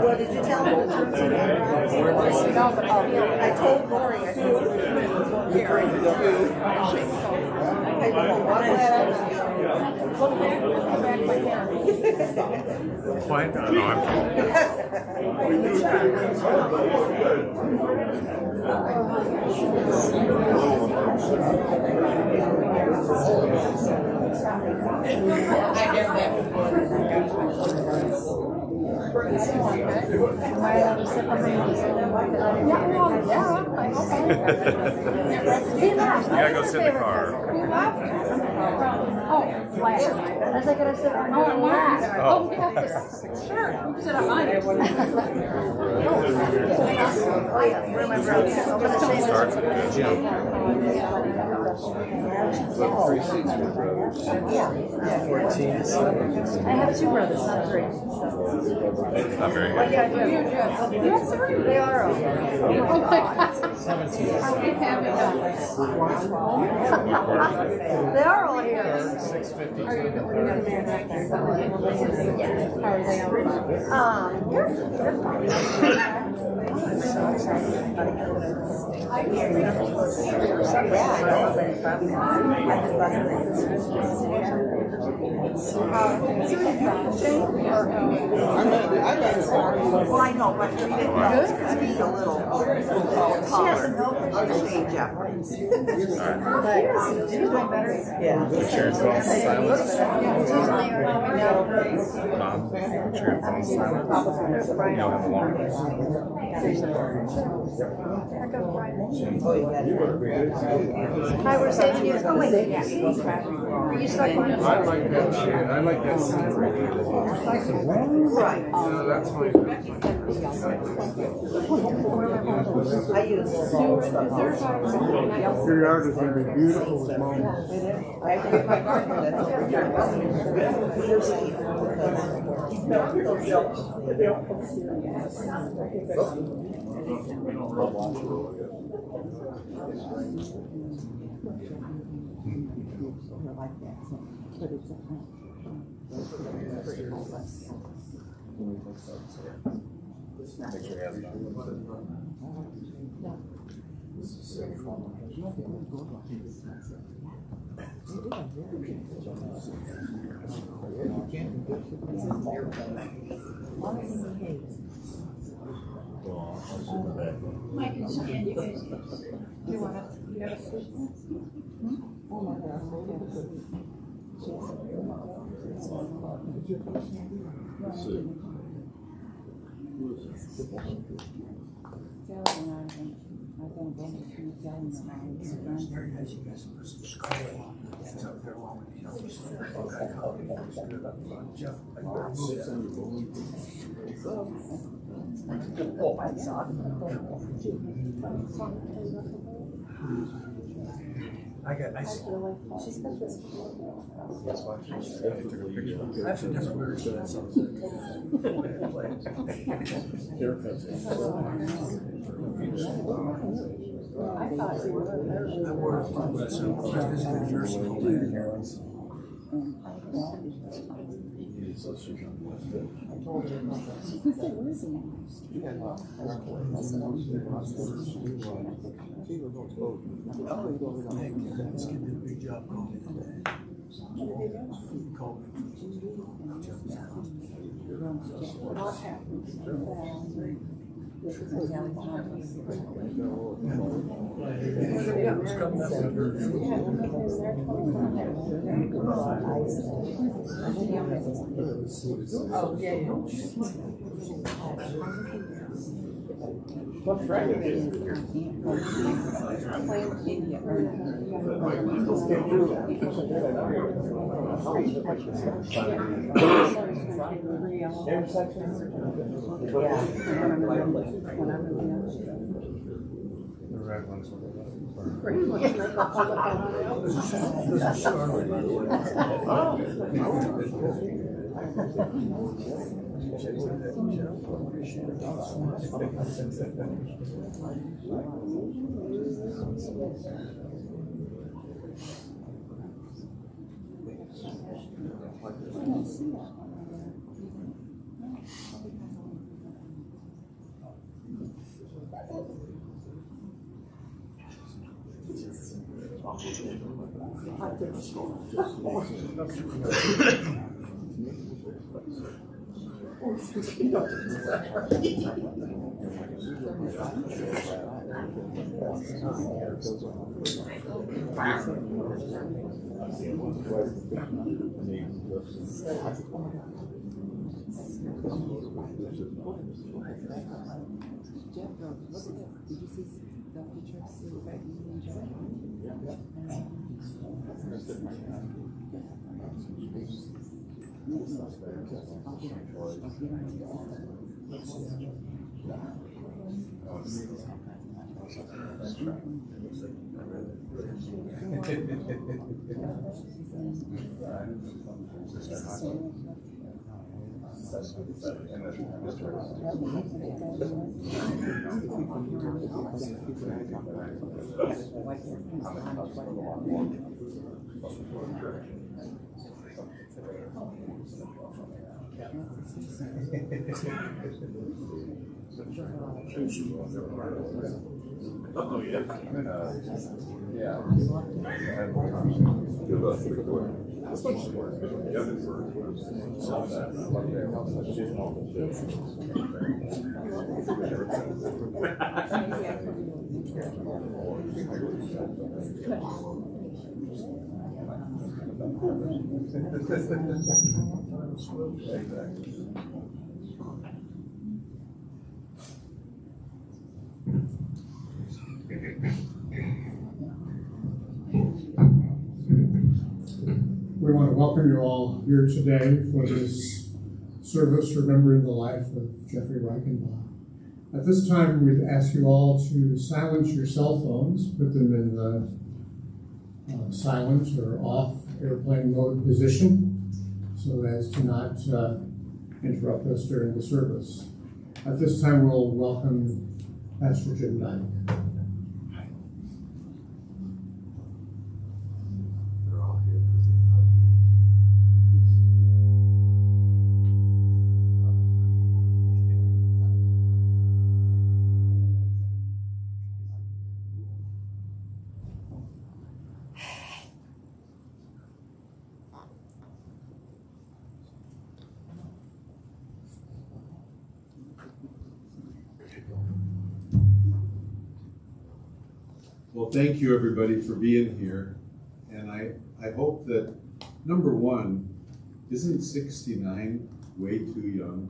What did you tell them? I told Lori, I said, What? No, I'm You gotta go sit in the car. Oh, flat. I was like, I sit on last. Oh, yes. Sure. Sit on mine. Starts at the gym. 3 seats with brothers. 14. I have 2 brothers, not 3. Not very good. You have 3? They are all here. Oh my God. 17. They are all here. 650. Are you yeah. How are they all? They're fine. well, I know, but we didn't know it's going to be a little She has some help. change up. She's doing better. Yeah. Put your phone silence. Mom, put your phone silence. You don't have alarm. Hi, we're saving you. Oh, wait. Yeah. Are you stuck on it? I like that shit. I like that scene right there. Right. No, that's fine. I use Your yard is going to be beautiful with Mom. I have to get my gardener Mike, you can you guys. You want to, you have a question? Oh my gosh. I see. That's why I took a picture. I have some different words that sounds I thought you were. I wore it from visiting Joldersma Let's get the big job Oh, yeah, yeah. What Friday is it? Oh, yeah. Yeah. We want to welcome you all here today for this service remembering the life of Jeffrey Reichenbach. At this time, we'd ask you all to silence your cell phones, put them in the silent or off airplane mode position so as to not interrupt us during the service. At this time, we'll welcome Pastor Jim Dyke. Well, thank you everybody for being here. And I hope that, number one, isn't 69 way too young?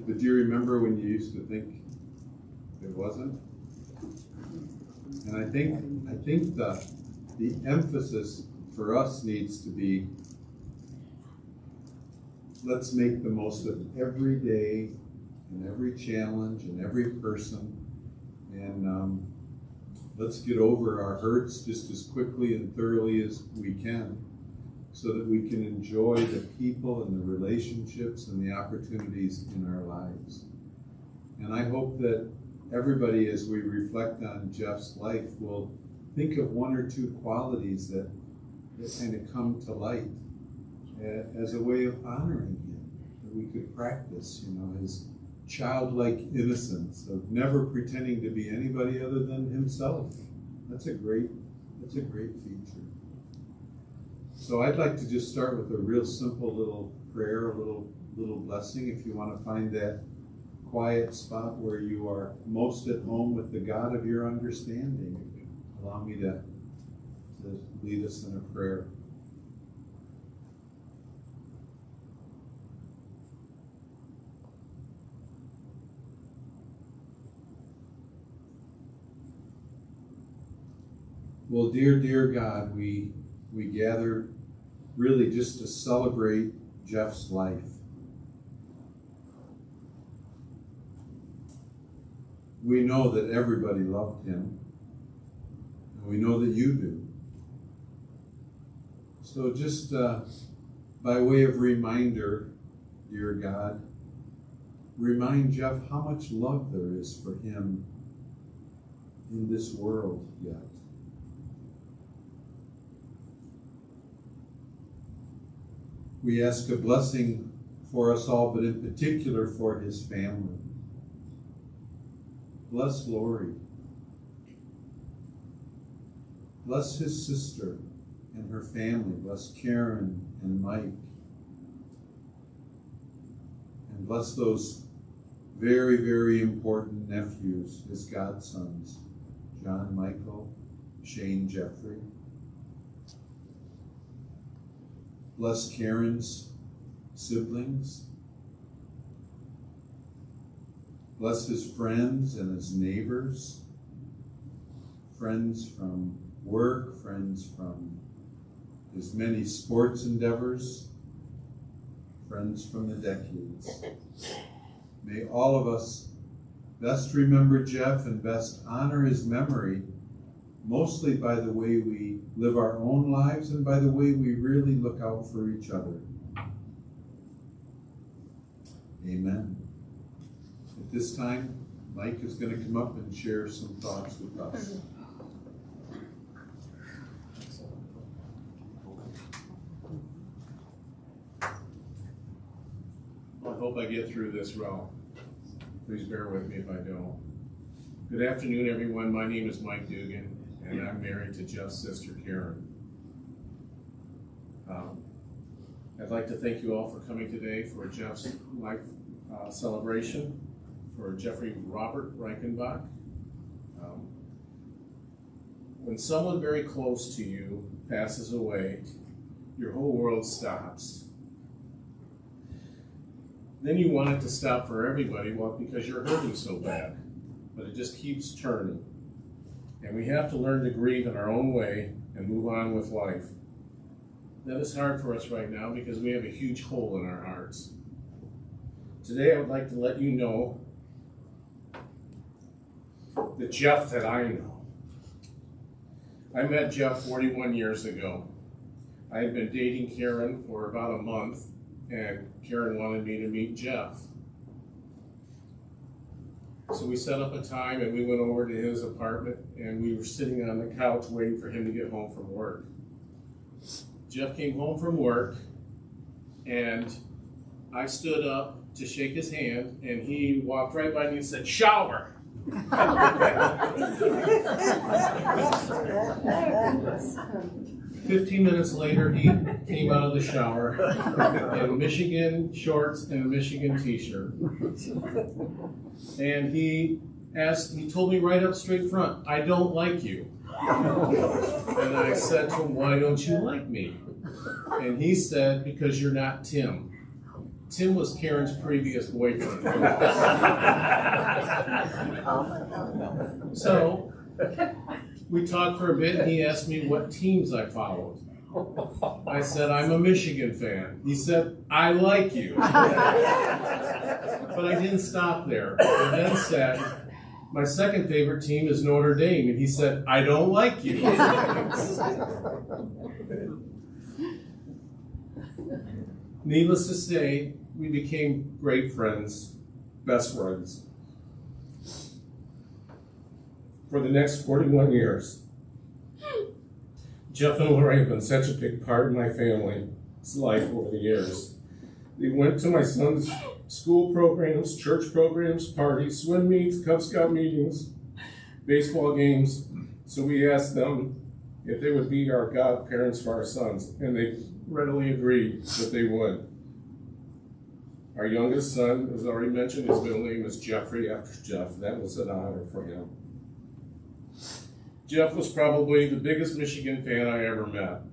But do you remember when you used to think it wasn't? And I think the emphasis for us needs to be, let's make the most of every day and every challenge and every person, and let's get over our hurts just as quickly and thoroughly as we can, so that we can enjoy the people and the relationships and the opportunities in our lives. And I hope that everybody, as we reflect on Jeff's life, will think of one or two qualities that kind of come to light as a way of honoring him, that we could practice, his childlike innocence of never pretending to be anybody other than himself. That's a great feature. So I'd like to just start with a real simple little prayer, a little blessing. If you want to find that quiet spot where you are most at home with the God of your understanding, allow me to lead us in a prayer. Well, dear God, we gather really just to celebrate Jeff's life. We know that everybody loved him, and we know that you do. So just by way of reminder, dear God, remind Jeff how much love there is for him in this world yet. We ask a blessing for us all, but in particular for his family. Bless Lori. Bless his sister and her family. Bless Karen and Mike. And bless those very, very important nephews, his godsons, John Michael, Shane Jeffrey. Bless Karen's siblings. Bless his friends and his neighbors, friends from work, friends from his many sports endeavors, friends from the decades. May all of us best remember Jeff and best honor his memory, mostly by the way we live our own lives and by the way we really look out for each other. Amen. At this time, Mike is going to come up and share some thoughts with us. I hope I get through this well. Please bear with me if I don't. Good afternoon, everyone. My name is Mike Dugan, and I'm married to Jeff's sister, Karen. I'd like to thank you all for coming today for Jeff's life celebration for Jeffrey Robert Reichenbach. When someone very close to you passes away, your whole world stops. Then you want it to stop for everybody, well, because you're hurting so bad. But it just keeps turning. And we have to learn to grieve in our own way and move on with life. That is hard for us right now because we have a huge hole in our hearts. Today I would like to let you know the Jeff that I know. I met Jeff 41 years ago. I had been dating Karen for about a month, and Karen wanted me to meet Jeff. So we set up a time and we went over to his apartment and we were sitting on the couch waiting for him to get home from work. Jeff came home from work and I stood up to shake his hand and he walked right by me and said, "Shower." 15 minutes later, he came out of the shower in Michigan shorts and a Michigan t-shirt. And he he told me right up straight front, "I don't like you." And I said to him, "Why don't you like me?" And he said, "Because you're not Tim." Tim was Karen's previous boyfriend. So we talked for a bit, and he asked me what teams I followed. I said, "I'm a Michigan fan." He said, "I like you." But I didn't stop there. I then said, "My second favorite team is Notre Dame." And he said, "I don't like you." Needless to say, we became great friends, best friends, for the next 41 years. Jeff and Lori have been such a big part of my family's life over the years. They went to my son's school programs, church programs, parties, swim meets, Cub Scout meetings, baseball games. So we asked them if they would be our godparents for our sons, and they readily agreed that they would. Our youngest son, as already mentioned, his middle name is Jeffrey after Jeff. That was an honor for him. Jeff was probably the biggest Michigan fan I ever met.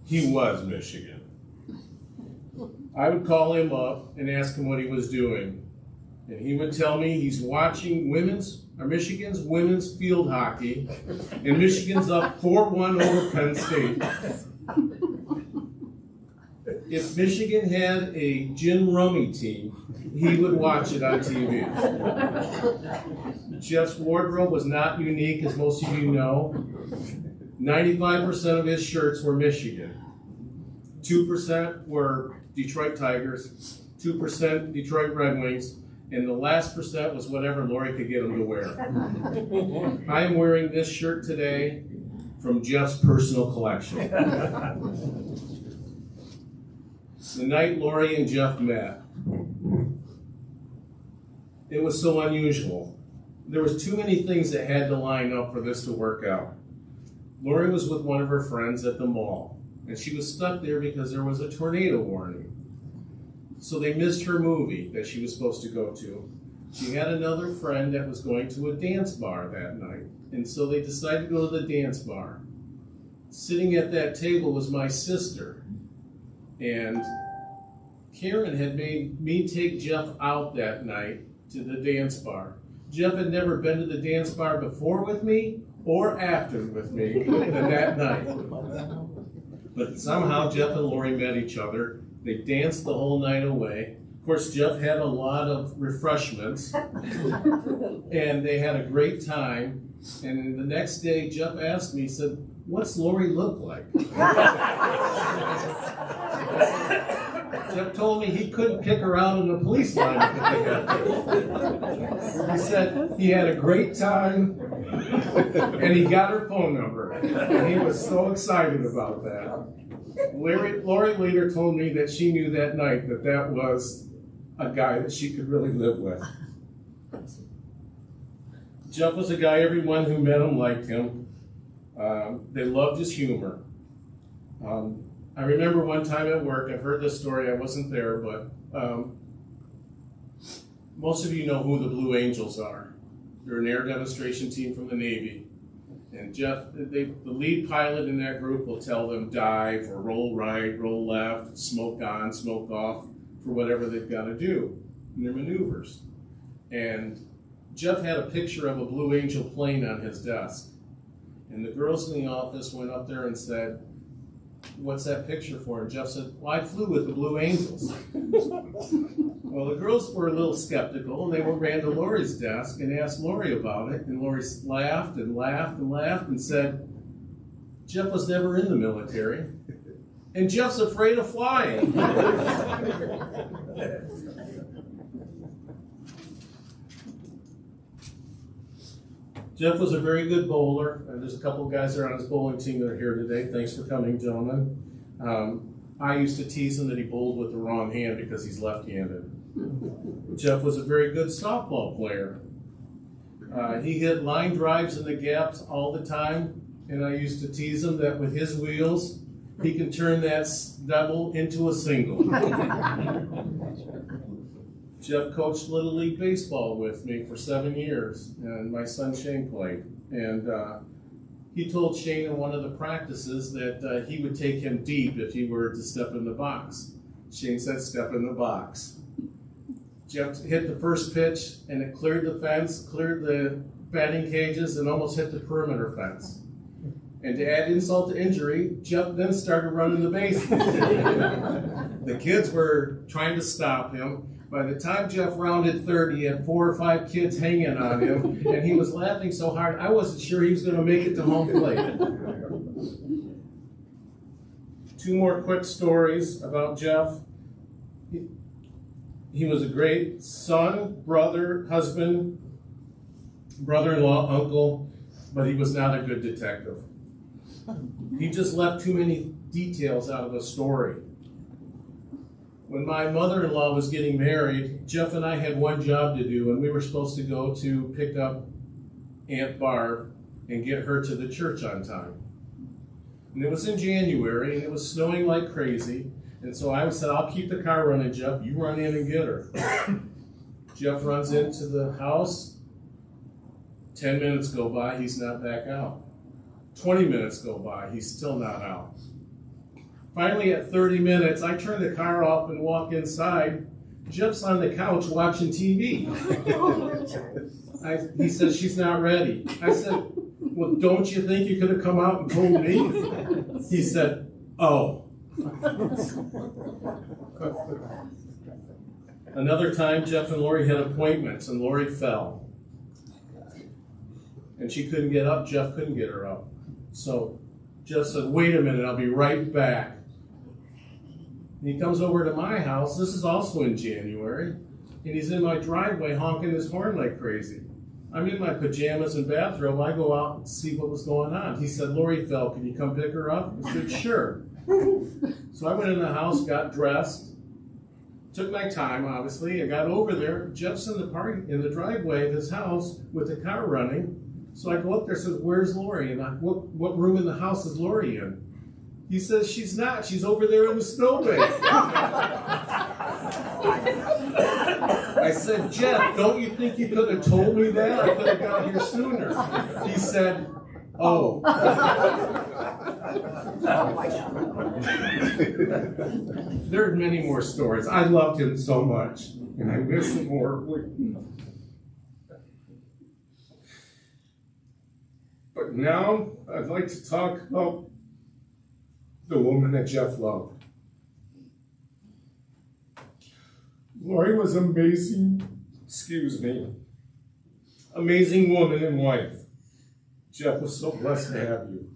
He was Michigan. I would call him up and ask him what he was doing. And he would tell me he's watching Michigan's women's field hockey, and Michigan's up 4-1 over Penn State. If Michigan had a gin rummy team, he would watch it on TV. Jeff's wardrobe was not unique, as most of you know. 95% of his shirts were Michigan. 2% were Detroit Tigers, 2% Detroit Red Wings, and the last percent was whatever Lori could get him to wear. I am wearing this shirt today from Jeff's personal collection. The night Lori and Jeff met, it was so unusual. There was too many things that had to line up for this to work out. Lori was with one of her friends at the mall, and she was stuck there because there was a tornado warning. So they missed her movie that she was supposed to go to. She had another friend that was going to a dance bar that night, and so they decided to go to the dance bar. Sitting at that table was my sister, and Karen had made me take Jeff out that night to the dance bar. Jeff had never been to the dance bar before with me or after with me than that night. But somehow Jeff and Lori met each other. They danced the whole night away. Of course, Jeff had a lot of refreshments, and they had a great time. And the next day, Jeff asked me, he said, "What's Lori look like?" Jeff told me he couldn't kick her out in the police line if they had to. He said he had a great time, and he got her phone number. And he was so excited about that. Lori later told me that she knew that night that that was a guy that she could really live with. Jeff was a guy everyone who met him liked him. They loved his humor. I remember one time at work, I've heard this story, I wasn't there, but most of you know who the Blue Angels are. They're an air demonstration team from the Navy. And Jeff, the lead pilot in that group will tell them dive or roll right, roll left, smoke on, smoke off, for whatever they've got to do in their maneuvers. And Jeff had a picture of a Blue Angel plane on his desk. And the girls in the office went up there and said, "What's that picture for?" And Jeff said, "Well, I flew with the Blue Angels." Well, the girls were a little skeptical, and they ran to Lori's desk and asked Lori about it. And Lori laughed and laughed and laughed and said, "Jeff was never in the military, and Jeff's afraid of flying." Jeff was a very good bowler, and there's a couple of guys that are on his bowling team that are here today. Thanks for coming, gentlemen. I used to tease him that he bowled with the wrong hand because he's left-handed. Jeff was a very good softball player. He hit line drives in the gaps all the time, and I used to tease him that with his wheels, he can turn that double into a single. Jeff coached Little League Baseball with me for 7 years, and my son Shane played. And he told Shane in one of the practices that he would take him deep if he were to step in the box. Shane said, "Step in the box." Jeff hit the first pitch, and it cleared the fence, cleared the batting cages, and almost hit the perimeter fence. And to add insult to injury, Jeff then started running the bases. The kids were trying to stop him. By the time Jeff rounded third, he had 4 or 5 kids hanging on him, and he was laughing so hard, I wasn't sure he was going to make it to home plate. 2 more quick stories about Jeff. He was a great son, brother, husband, brother-in-law, uncle, but he was not a good detective. He just left too many details out of the story. When my mother-in-law was getting married, Jeff and I had one job to do, and we were supposed to go to pick up Aunt Barb and get her to the church on time. And it was in January, and it was snowing like crazy, and so I said, "I'll keep the car running, Jeff. You run in and get her." Jeff runs into the house. 10 minutes go by, he's not back out. 20 minutes go by, he's still not out. Finally, at 30 minutes, I turn the car off and walk inside. Jeff's on the couch watching TV. He says, "She's not ready." I said, "Well, don't you think you could have come out and told me?" He said, "Oh." Another time, Jeff and Lori had appointments, and Lori fell. And she couldn't get up. Jeff couldn't get her up. So Jeff said, "Wait a minute, I'll be right back." And he comes over to my house. This is also in January. And he's in my driveway honking his horn like crazy. I'm in my pajamas and bathrobe. I go out and see what was going on. He said, "Lori fell. Can you come pick her up?" I said, "Sure." So I went in the house, got dressed, took my time, obviously. I got over there. Jeff's in the driveway of his house with the car running. So I go up there and says, "Where's Lori?" And what room in the house is Lori in? He says, "She's not. She's over there in the snowbank." I said, "Jeff, don't you think you could have told me that? I could have got here sooner." He said, "Oh." There are many more stories. I loved him so much, and I miss him horribly. But now I'd like to talk about the woman that Jeff loved. Lori was amazing, amazing woman and wife. Jeff was so blessed to have you.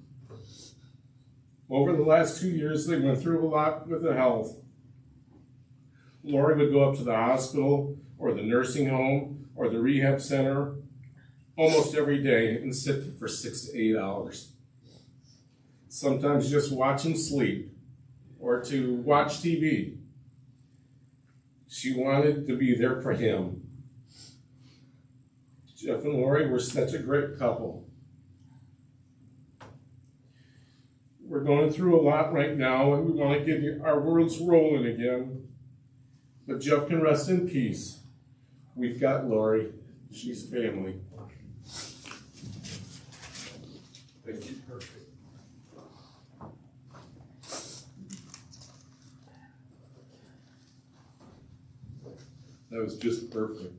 Over the last 2 years, they went through a lot with the health. Lori would go up to the hospital or the nursing home or the rehab center almost every day and sit for 6 to 8 hours. Sometimes just watch him sleep or to watch TV. She wanted to be there for him. Jeff and Lori were such a great couple. We're going through a lot right now, and we want to get our worlds rolling again. But Jeff can rest in peace. We've got Lori. She's family. Thank you. Perfect. That was just perfect.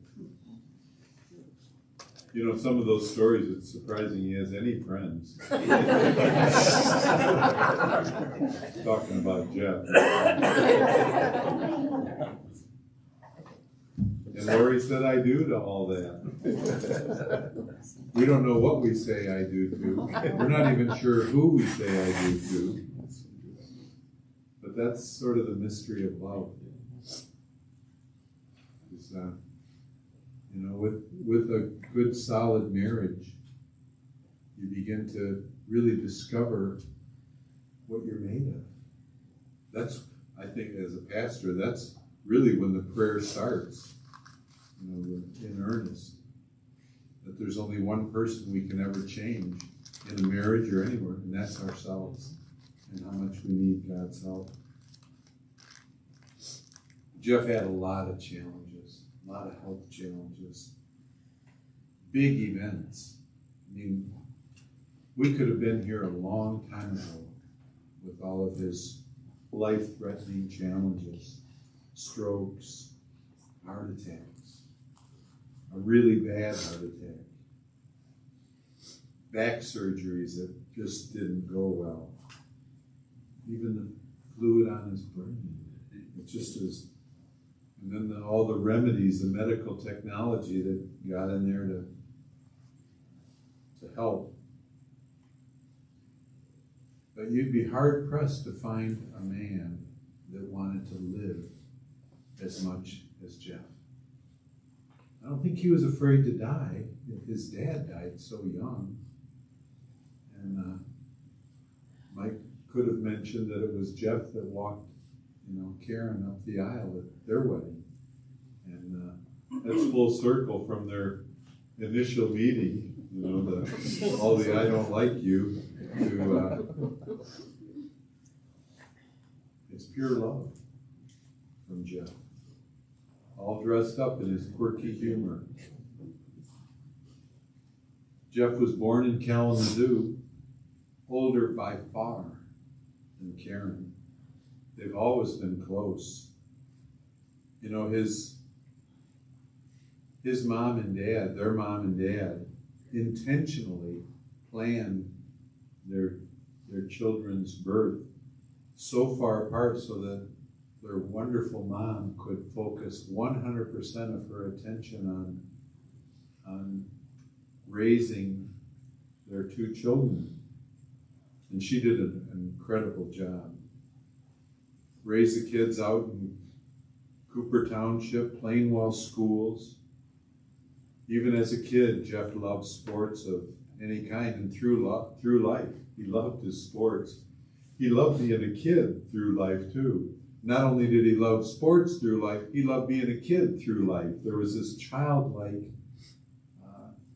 You know, some of those stories, it's surprising he has any friends. Talking about Jeff. And Lori said I do to all that. We don't know what we say I do to. We're not even sure who we say I do to. But that's sort of the mystery of love. Is you know, with a good, solid marriage, you begin to really discover what you're made of. That's, I think, as a pastor, that's really when the prayer starts, you know, in earnest. That there's only one person we can ever change in a marriage or anywhere, and that's ourselves, and how much we need God's help. Jeff had a lot of challenges, a lot of health challenges, big events. I mean, we could have been here a long time ago with all of his life-threatening challenges, strokes, heart attacks, a really bad heart attack, back surgeries that just didn't go well, even the fluid on his brain. It just is, and then all the remedies, the medical technology that got in there to help. But you'd be hard pressed to find a man that wanted to live as much as Jeff. I don't think he was afraid to die. His dad died so young. And Mike could have mentioned that it was Jeff that walked, Karen up the aisle at their wedding. And that's full circle from their initial meeting, all the I don't like you, to it's pure love from Jeff. All dressed up in his quirky humor. Jeff was born in Kalamazoo, older by far than Karen. They've always been close. His mom and dad, their mom and dad, intentionally planned their children's birth so far apart so that their wonderful mom could focus 100% of her attention on raising their two children. And she did an incredible job. Raised the kids out in Cooper Township, Plainwell schools. Even as a kid, Jeff loved sports of any kind, and through life, he loved his sports. He loved being a kid through life too. Not only did he love sports through life, he loved being a kid through life. There was this childlike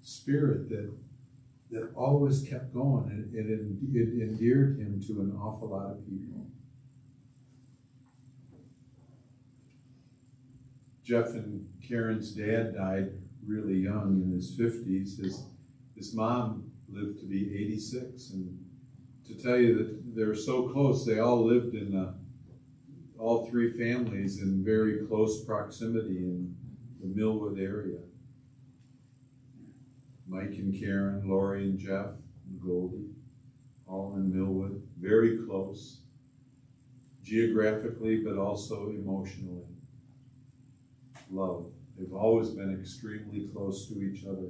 spirit that always kept going, and it endeared him to an awful lot of people. Jeff and Karen's dad died really young, in his 50s. His mom lived to be 86, and to tell you that they're so close, they all lived in all three families in very close proximity in the Millwood area. Mike and Karen, Lori and Jeff, and Goldie, all in Millwood, very close, geographically, but also emotionally. Love. They've always been extremely close to each other.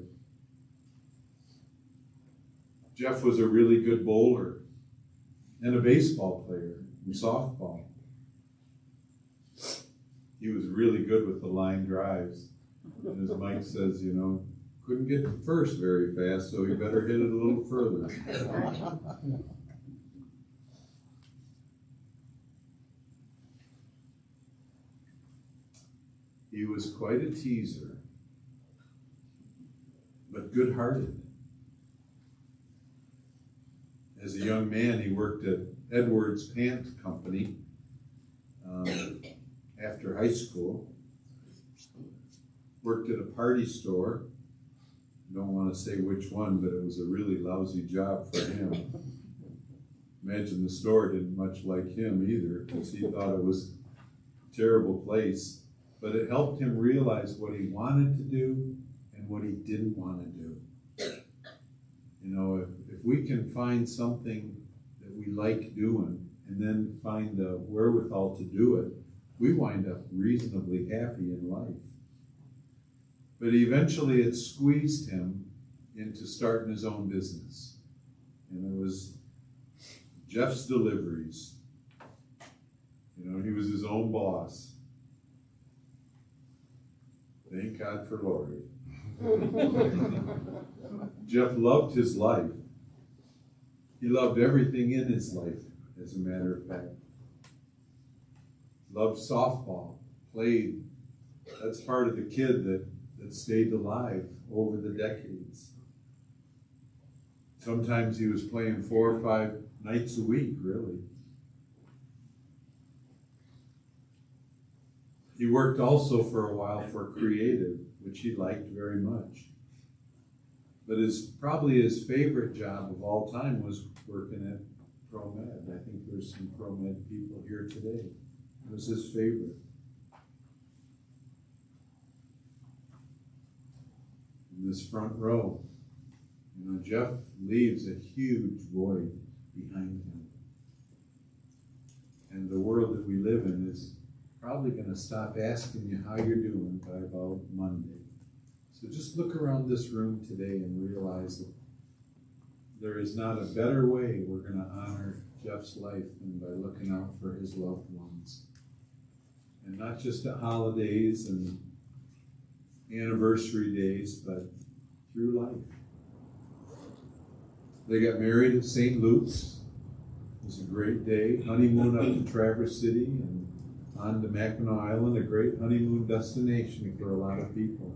Jeff was a really good bowler and a baseball player and softball. He was really good with the line drives. And as Mike says, couldn't get to first very fast, so he better hit it a little further. He was quite a teaser, but good-hearted. As a young man, he worked at Edwards Pant Company after high school. Worked at a party store. Don't want to say which one, but it was a really lousy job for him. Imagine the store didn't much like him either, because he thought it was a terrible place. But it helped him realize what he wanted to do and what he didn't want to do. If we can find something that we like doing and then find the wherewithal to do it, we wind up reasonably happy in life. But eventually it squeezed him into starting his own business. And it was Jeff's Deliveries. He was his own boss. Thank God for Lori. Jeff loved his life. He loved everything in his life, as a matter of fact. Loved softball, played. That's part of the kid that stayed alive over the decades. Sometimes he was playing 4 or 5 nights a week, really. He worked also for a while for Creative, which he liked very much. But probably his favorite job of all time was working at ProMed. I think there's some ProMed people here today. It was his favorite. In this front row, Jeff leaves a huge void behind him. And the world that we live in is probably going to stop asking you how you're doing by about Monday. So just look around this room today and realize that there is not a better way we're going to honor Jeff's life than by looking out for his loved ones. And not just at holidays and anniversary days, but through life. They got married at St. Luke's. It was a great day. Honeymoon up to Traverse City and on to Mackinac Island, a great honeymoon destination for a lot of people.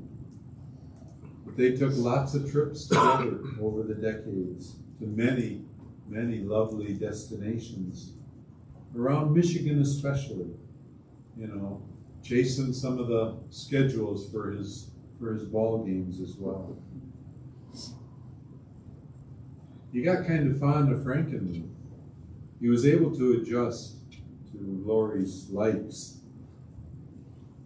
But they took lots of trips together over the decades to many, many lovely destinations. Around Michigan especially, chasing some of the schedules for his ball games as well. He got kind of fond of Frankenmuth. He was able to adjust to Lori's likes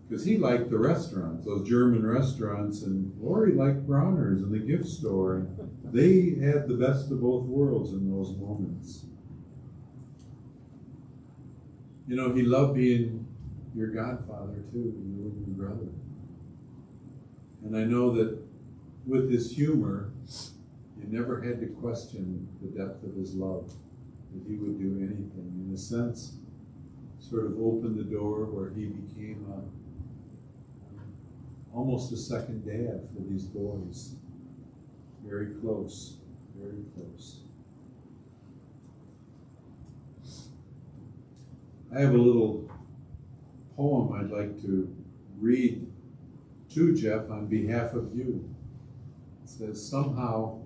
because he liked the restaurants, those German restaurants, and Lori liked Bronner's and the gift store. And they had the best of both worlds in those moments. He loved being your godfather too, you and your brother. And I know that with his humor, you never had to question the depth of his love, that he would do anything. In a sense, sort of opened the door where he became almost a second dad for these boys. Very close, very close. I have a little poem I'd like to read to Jeff on behalf of you. It says, somehow,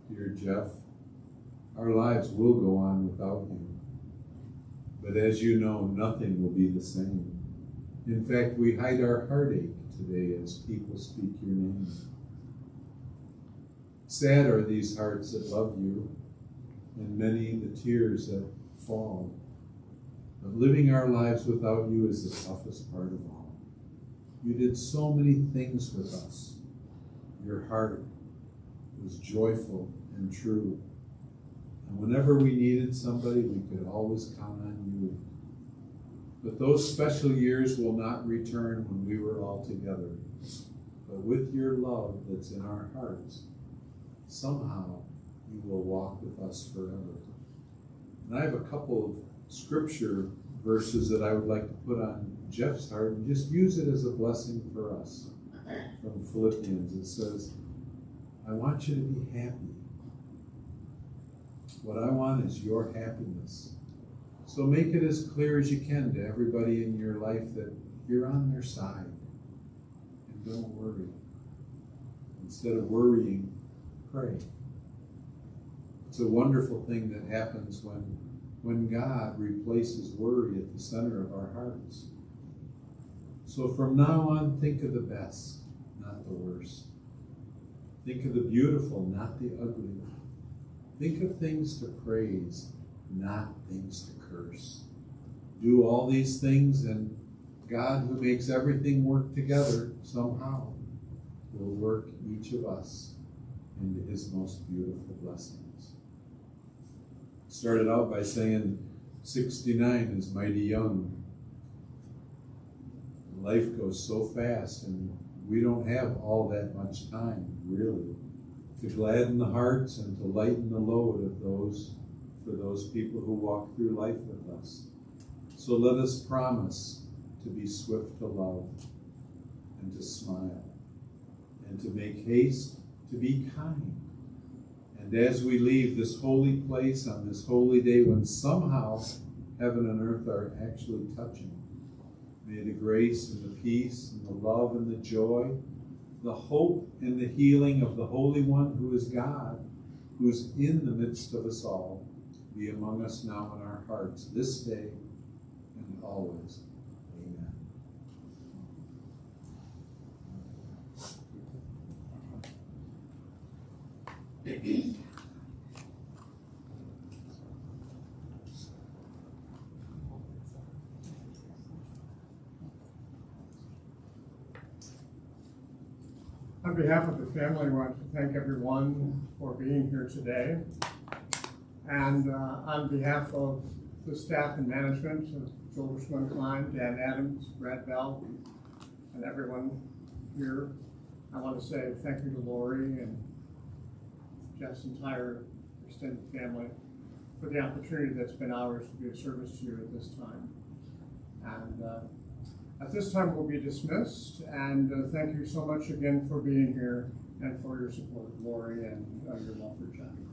dear Jeff, our lives will go on without you. But as you know, nothing will be the same. In fact, we hide our heartache today as people speak your name. Sad are these hearts that love you, and many the tears that fall. But living our lives without you is the toughest part of all. You did so many things with us. Your heart was joyful and true. And whenever we needed somebody, we could always count on you. But those special years will not return when we were all together. But with your love that's in our hearts, somehow you will walk with us forever. And I have a couple of scripture verses that I would like to put on Jeff's heart and just use it as a blessing for us. From Philippians, it says, I want you to be happy. What I want is your happiness. So make it as clear as you can to everybody in your life that you're on their side. And don't worry. Instead of worrying, pray. It's a wonderful thing that happens when God replaces worry at the center of our hearts. So from now on, think of the best, not the worst. Think of the beautiful, not the ugly. Think of things to praise, not things to curse. Do all these things, and God, who makes everything work together somehow, will work each of us into his most beautiful blessings. Started out by saying 69 is mighty young. Life goes so fast, and we don't have all that much time, really, to gladden the hearts and to lighten the load of for those people who walk through life with us. So let us promise to be swift to love and to smile and to make haste to be kind. And as we leave this holy place on this holy day when somehow heaven and earth are actually touching, may the grace and the peace and the love and the joy, the hope and the healing of the Holy One who is God, who's in the midst of us all, be among us now in our hearts this day and always. Amen. On behalf of the family, I want to thank everyone for being here today. And on behalf of the staff and management of Joldersma Klein, Dan Adams, Brad Bell, and everyone here, I want to say thank you to Lori and Jeff's entire extended family for the opportunity that's been ours to be of service to you at this time. And at this time, we'll be dismissed, and thank you so much again for being here and for your support of Lori and your love for Jeff.